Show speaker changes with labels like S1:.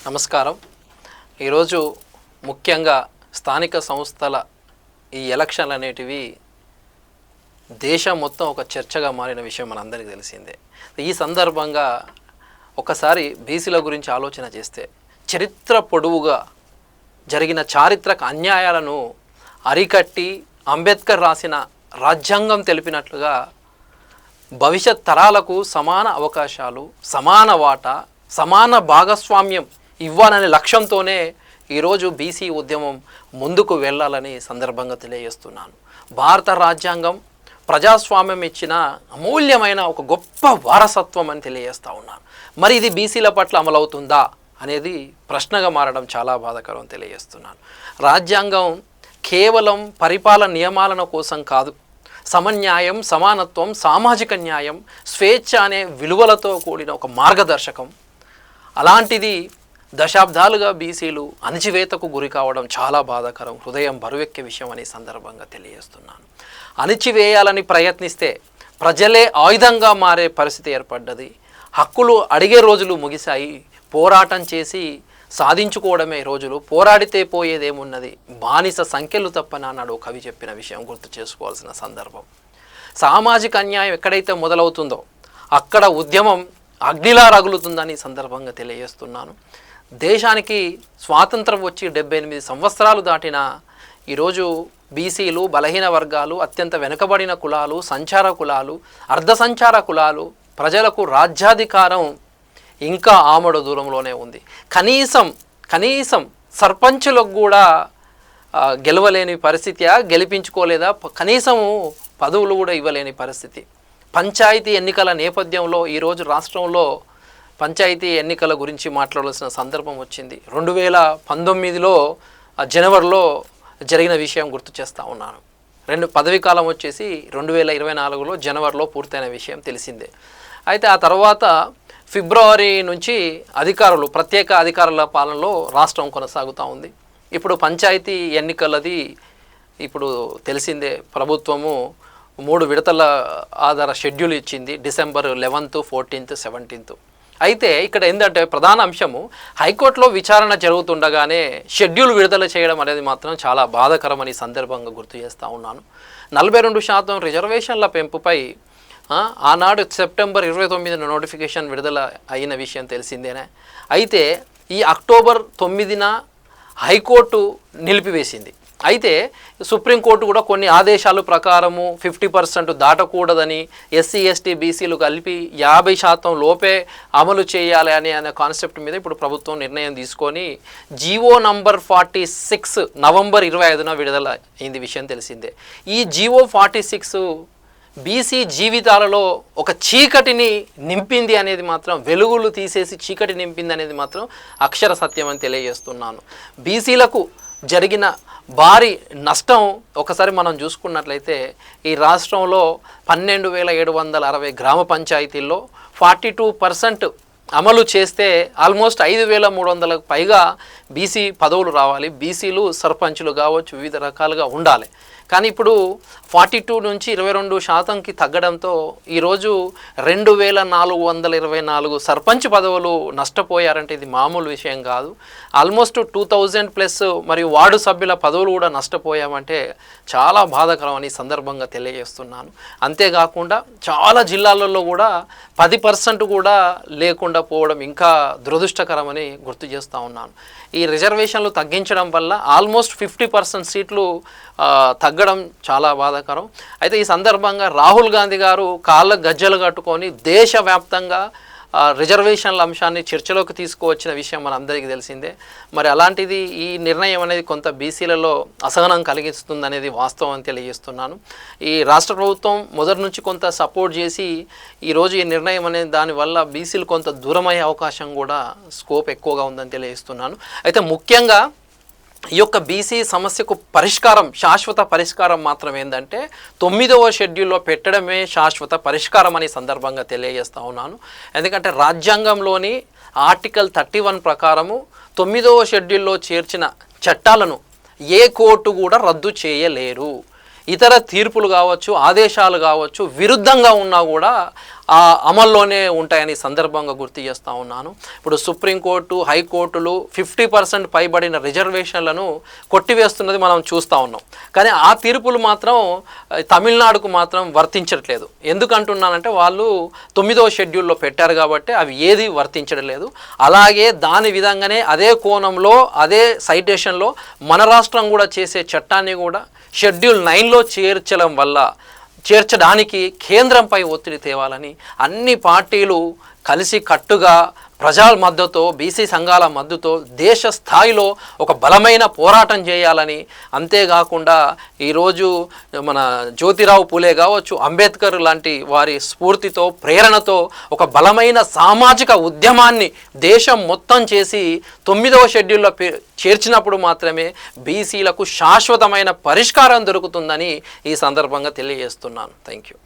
S1: నమస్కారం. ఈరోజు ముఖ్యంగా స్థానిక సంస్థల ఈ ఎలక్షన్లు అనేటివి దేశం మొత్తం ఒక చర్చగా మారిన విషయం మనందరికీ తెలిసిందే. ఈ సందర్భంగా ఒకసారి బీసీల గురించి ఆలోచన చేస్తే చరిత్ర పొడవుగా జరిగిన చారిత్రక అన్యాయాలను అరికట్టి అంబేద్కర్ రాసిన రాజ్యాంగం తెలిపినట్లుగా భవిష్యత్ తరాలకు సమాన అవకాశాలు, సమాన వాటా, సమాన భాగస్వామ్యం ఇవ్వాలనే లక్ష్యంతోనే ఈరోజు బీసీ ఉద్యమం ముందుకు వెళ్ళాలని సందర్భంగా తెలియజేస్తున్నాను. భారత రాజ్యాంగం ప్రజాస్వామ్యం ఇచ్చిన అమూల్యమైన ఒక గొప్ప వారసత్వం అని తెలియజేస్తూ ఉన్నాను. మరి ఇది బీసీల పట్ల అమలవుతుందా అనేది ప్రశ్నగా మారడం చాలా బాధాకరం తెలియజేస్తున్నాను. రాజ్యాంగం కేవలం పరిపాలన నియమాలను కోసం కాదు, సమన్యాయం, సమానత్వం, సామాజిక న్యాయం, స్వేచ్ఛ అనే విలువలతో కూడిన ఒక మార్గదర్శకం. అలాంటిది దశాబ్దాలుగా బీసీలు అణచివేతకు గురి కావడం చాలా బాధాకరం, హృదయం బరువెక్కే విషయం అనే సందర్భంగా తెలియజేస్తున్నాను. అణచివేయాలని ప్రయత్నిస్తే ప్రజలే ఆయుధంగా మారే పరిస్థితి ఏర్పడ్డది. హక్కులు అడిగే రోజులు ముగిశాయి. పోరాటం చేసి సాధించుకోవడమే రోజులు. పోరాడితే పోయేదేమున్నది, బానిస సంఖ్యలు తప్పని అన్నాడు కవి చెప్పిన విషయం గుర్తు చేసుకోవాల్సిన సందర్భం. సామాజిక అన్యాయం ఎక్కడైతే మొదలవుతుందో అక్కడ ఉద్యమం అగ్నిలా రగులుతుందని సందర్భంగా తెలియజేస్తున్నాను. దేశానికి స్వాతంత్రం వచ్చి 78 సంవత్సరాలు దాటిన ఈరోజు బీసీలు, బలహీన వర్గాలు, అత్యంత వెనుకబడిన కులాలు, సంచార కులాలు, అర్ధ సంచార కులాలు ప్రజలకు రాజ్యాధికారం ఇంకా ఆమడు దూరంలోనే ఉంది. కనీసం సర్పంచులకు కూడా గెలవలేని పరిస్థితి, గెలిపించుకోలేదా, కనీసము పదవులు కూడా ఇవ్వలేని పరిస్థితి. పంచాయతీ ఎన్నికల నేపథ్యంలో ఈరోజు రాష్ట్రంలో పంచాయతీ ఎన్నికల గురించి మాట్లాడాల్సిన సందర్భం వచ్చింది. 2019లో జనవరిలో జరిగిన విషయం గుర్తు చేస్తూ ఉన్నాను. పదవీ కాలం వచ్చేసి 2024లో జనవరిలో పూర్తయిన విషయం తెలిసిందే. అయితే ఆ తర్వాత ఫిబ్రవరి నుంచి ప్రత్యేక అధికారుల పాలనలో రాష్ట్రం కొనసాగుతూ ఉంది. ఇప్పుడు పంచాయతీ ఎన్నికలది ఇప్పుడు తెలిసిందే. ప్రభుత్వము 3 విడతల ఆధార షెడ్యూల్ ఇచ్చింది, December 11th, 14th, 17th. అయితే ఇక్కడ ఏంటంటే ప్రధాన అంశము, హైకోర్టులో విచారణ జరుగుతుండగానే షెడ్యూల్ విడుదల చేయడం అనేది మాత్రం చాలా బాధాకరమని సందర్భంగా గుర్తు చేస్తూ ఉన్నాను. 42% రిజర్వేషన్ల పెంపుపై ఆనాడు September 29న నోటిఫికేషన్ విడుదల అయిన విషయం తెలిసిందేనే. అయితే ఈ October 9న హైకోర్టు నిలిపివేసింది. అయితే సుప్రీంకోర్టు కూడా కొన్ని ఆదేశాల ప్రకారము 50% దాటకూడదని, ఎస్సీ, ఎస్టీ, బీసీలు కలిపి 50% లోపే అమలు చేయాలి అనే కాన్సెప్ట్ మీద ఇప్పుడు ప్రభుత్వం నిర్ణయం తీసుకొని జీవో నంబర్ 46 November 25న విడుదల అయింది విషయం తెలిసిందే. ఈ జీవో 46 బీసీ జీవితాలలో ఒక చీకటిని నింపింది అనేది మాత్రం, వెలుగులు తీసేసి చీకటి నింపింది అనేది మాత్రం అక్షర సత్యం అని తెలియజేస్తున్నాను. బీసీలకు జరిగిన భారీ నష్టం ఒకసారి మనం చూసుకున్నట్లయితే ఈ రాష్ట్రంలో 12,760 గ్రామ పంచాయతీల్లో 42% అమలు చేస్తే ఆల్మోస్ట్ 5,300లకు పైగా బీసీ పదవులు రావాలి. బీసీలు సర్పంచులు కావచ్చు, వివిధ రకాలుగా ఉండాలి. కానీ ఇప్పుడు 42 నుంచి 22%కి తగ్గడంతో ఈరోజు 2,424 సర్పంచ్ పదవులు నష్టపోయారంటే ఇది మామూలు విషయం కాదు. ఆల్మోస్ట్ 2,000+ మరియు వార్డు సభ్యుల పదవులు కూడా నష్టపోయామంటే చాలా బాధాకరం అని సందర్భంగా తెలియజేస్తున్నాను. అంతేకాకుండా చాలా జిల్లాలలో కూడా 10% కూడా లేకుండా పోవడం ఇంకా దురదృష్టకరమని గుర్తు చేస్తూ ఉన్నాను. ఈ రిజర్వేషన్లు తగ్గించడం వల్ల ఆల్మోస్ట్ 50% సీట్లు తగ్గడం చాలా బాధాకరం. అయితే ఈ సందర్భంగా రాహుల్ గాంధీ గారు కాళ్ళ గజ్జలు కట్టుకొని దేశవ్యాప్తంగా రిజర్వేషన్ల అంశాన్ని చర్చలోకి తీసుకువచ్చిన విషయం మనందరికీ తెలిసిందే. మరి అలాంటిది ఈ నిర్ణయం అనేది కొంత బీసీలలో అసహనం కలిగిస్తుంది అనేది వాస్తవం అని తెలియజేస్తున్నాను. ఈ రాష్ట్ర ప్రభుత్వం మొదటి నుంచి కొంత సపోర్ట్ చేసి ఈరోజు ఈ నిర్ణయం అనేది దానివల్ల బీసీలు కొంత దూరమయ్యే అవకాశం కూడా స్కోప్ ఎక్కువగా ఉందని తెలియజేస్తున్నాను. అయితే ముఖ్యంగా ఈ యొక్క బీసీ సమస్యకు పరిష్కారం, శాశ్వత పరిష్కారం మాత్రం ఏంటంటే 9వ షెడ్యూల్లో పెట్టడమే శాశ్వత పరిష్కారం అని సందర్భంగా తెలియజేస్తూ ఉన్నాను. ఎందుకంటే రాజ్యాంగంలోని ఆర్టికల్ 31 ప్రకారము 9వ షెడ్యూల్లో చేర్చిన చట్టాలను ఏ కోర్టు కూడా రద్దు చేయలేరు. ఇతర తీర్పులు కావచ్చు, ఆదేశాలు కావచ్చు, విరుద్ధంగా ఉన్నా కూడా అమల్లోనే ఉంటాయని సందర్భంగా గుర్తు చేస్తూ ఉన్నాను. ఇప్పుడు సుప్రీంకోర్టు, హైకోర్టులు 50% పైబడిన రిజర్వేషన్లను కొట్టివేస్తున్నది మనం చూస్తూ ఉన్నాం. కానీ ఆ తీర్పులు మాత్రం తమిళనాడుకు మాత్రం వర్తించట్లేదు. ఎందుకంటున్నానంటే వాళ్ళు 9వ షెడ్యూల్లో పెట్టారు కాబట్టి అవి ఏది వర్తించడం లేదు. అలాగే దాని విధంగానే అదే కోణంలో అదే సైటేషన్లో మన రాష్ట్రం కూడా చేసే చట్టాన్ని కూడా షెడ్యూల్ 9లో చేర్చడానికి కేంద్రంపై ఒత్తిడి తేవాలని అన్ని పార్టీలు కలిసి కట్టుగా ప్రజల మద్దతుతో, బీసీ సంఘాల మద్దతుతో దేశ స్థాయిలో ఒక బలమైన పోరాటం చేయాలని, అంతేకాకుండా ఈరోజు మన జ్యోతిరావు పూలే కావచ్చు, అంబేద్కర్ లాంటి వారి స్ఫూర్తితో, ప్రేరణతో ఒక బలమైన సామాజిక ఉద్యమాన్ని దేశం మొత్తం చేసి 9వ షెడ్యూల్లో చేర్చినప్పుడు మాత్రమే బీసీలకు శాశ్వతమైన పరిష్కారం దొరుకుతుందని ఈ సందర్భంగా తెలియజేస్తున్నాను. Thank you.